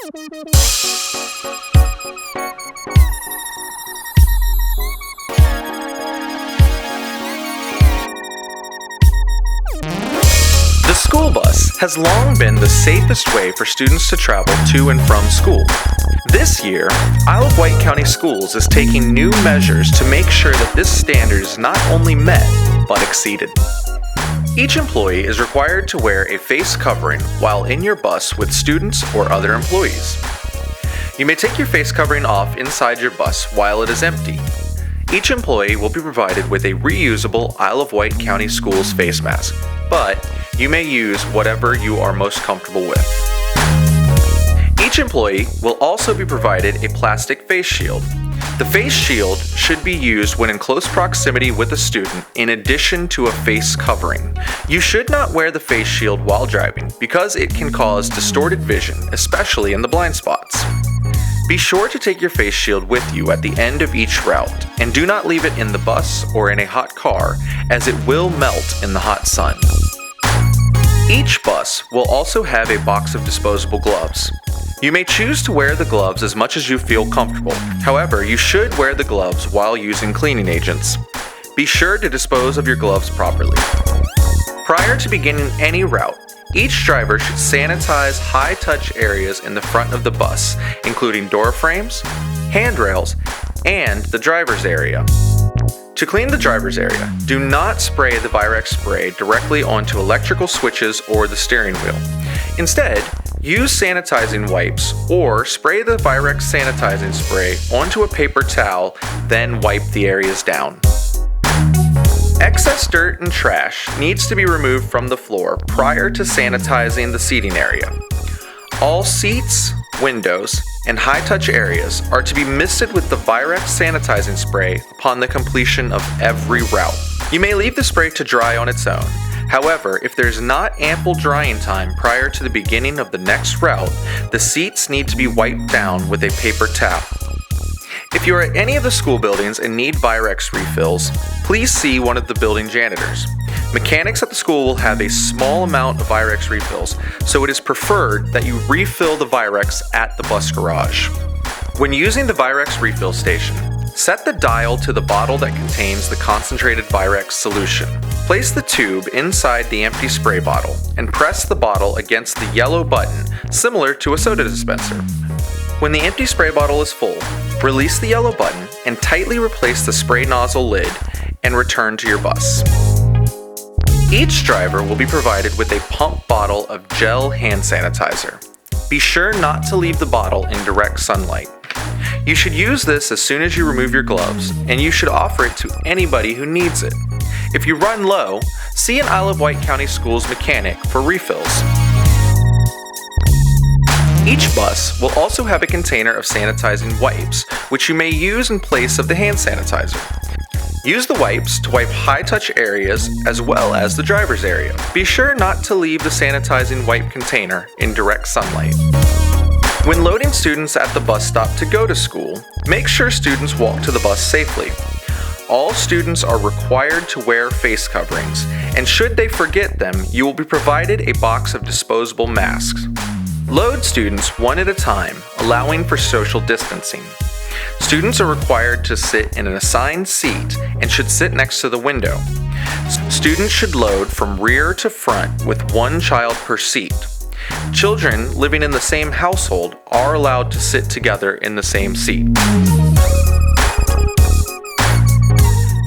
The school bus has long been the safest way for students to travel to and from school. This year, Isle of Wight County Schools is taking new measures to make sure that this standard is not only met, but exceeded. Each employee is required to wear a face covering while in your bus with students or other employees. You may take your face covering off inside your bus while it is empty. Each employee will be provided with a reusable Isle of Wight County Schools face mask, but you may use whatever you are most comfortable with. Each employee will also be provided a plastic face shield. The face shield should be used when in close proximity with a student in addition to a face covering. You should not wear the face shield while driving because it can cause distorted vision, especially in the blind spots. Be sure to take your face shield with you at the end of each route, and do not leave it in the bus or in a hot car, as it will melt in the hot sun. Each bus will also have a box of disposable gloves. You may choose to wear the gloves as much as you feel comfortable. However, you should wear the gloves while using cleaning agents. Be sure to dispose of your gloves properly. Prior to beginning any route, each driver should sanitize high-touch areas in the front of the bus, including door frames, handrails, and the driver's area. To clean the driver's area, do not spray the Virex spray directly onto electrical switches or the steering wheel. Instead, use sanitizing wipes or spray the Virex sanitizing spray onto a paper towel, then wipe the areas down. Excess dirt and trash needs to be removed from the floor prior to sanitizing the seating area. All seats, windows, and high-touch areas are to be misted with the Virex sanitizing spray upon the completion of every route. You may leave the spray to dry on its own. However, if there's not ample drying time prior to the beginning of the next route, the seats need to be wiped down with a paper towel. If you are at any of the school buildings and need Virex refills, please see one of the building janitors. Mechanics at the school will have a small amount of Virex refills, so it is preferred that you refill the Virex at the bus garage. When using the Virex refill station, set the dial to the bottle that contains the concentrated Virex solution. Place the tube inside the empty spray bottle and press the bottle against the yellow button, similar to a soda dispenser. When the empty spray bottle is full, release the yellow button and tightly replace the spray nozzle lid and return to your bus. Each driver will be provided with a pump bottle of gel hand sanitizer. Be sure not to leave the bottle in direct sunlight. You should use this as soon as you remove your gloves, and you should offer it to anybody who needs it. If you run low, see an Isle of Wight County Schools mechanic for refills. Each bus will also have a container of sanitizing wipes, which you may use in place of the hand sanitizer. Use the wipes to wipe high-touch areas as well as the driver's area. Be sure not to leave the sanitizing wipe container in direct sunlight. When loading students at the bus stop to go to school, make sure students walk to the bus safely. All students are required to wear face coverings, and should they forget them, you will be provided a box of disposable masks. Load students one at a time, allowing for social distancing. Students are required to sit in an assigned seat and should sit next to the window. Students should load from rear to front with one child per seat. Children living in the same household are allowed to sit together in the same seat.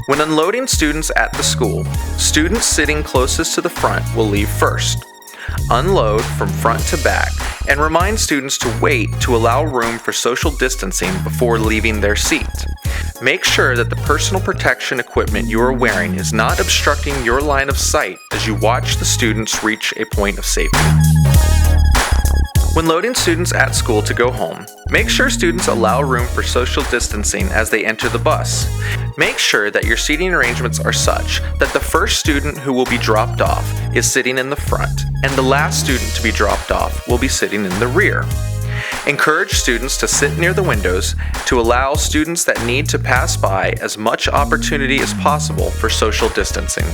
When unloading students at the school, students sitting closest to the front will leave first. Unload from front to back and remind students to wait to allow room for social distancing before leaving their seat. Make sure that the personal protection equipment you are wearing is not obstructing your line of sight as you watch the students reach a point of safety. When loading students at school to go home, make sure students allow room for social distancing as they enter the bus. Make sure that your seating arrangements are such that the first student who will be dropped off is sitting in the front, and the last student to be dropped off will be sitting in the rear. Encourage students to sit near the windows to allow students that need to pass by as much opportunity as possible for social distancing.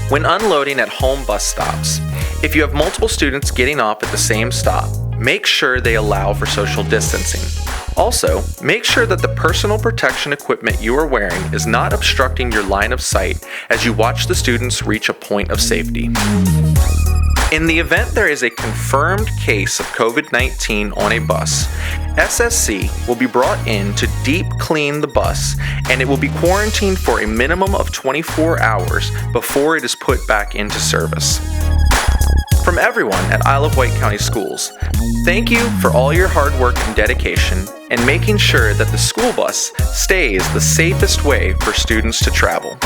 When unloading at home bus stops, if you have multiple students getting off at the same stop, make sure they allow for social distancing. Also, make sure that the personal protection equipment you are wearing is not obstructing your line of sight as you watch the students reach a point of safety. In the event there is a confirmed case of COVID-19 on a bus, SSC will be brought in to deep clean the bus, and it will be quarantined for a minimum of 24 hours before it is put back into service. From everyone at Isle of Wight County Schools, thank you for all your hard work and dedication in making sure that the school bus stays the safest way for students to travel.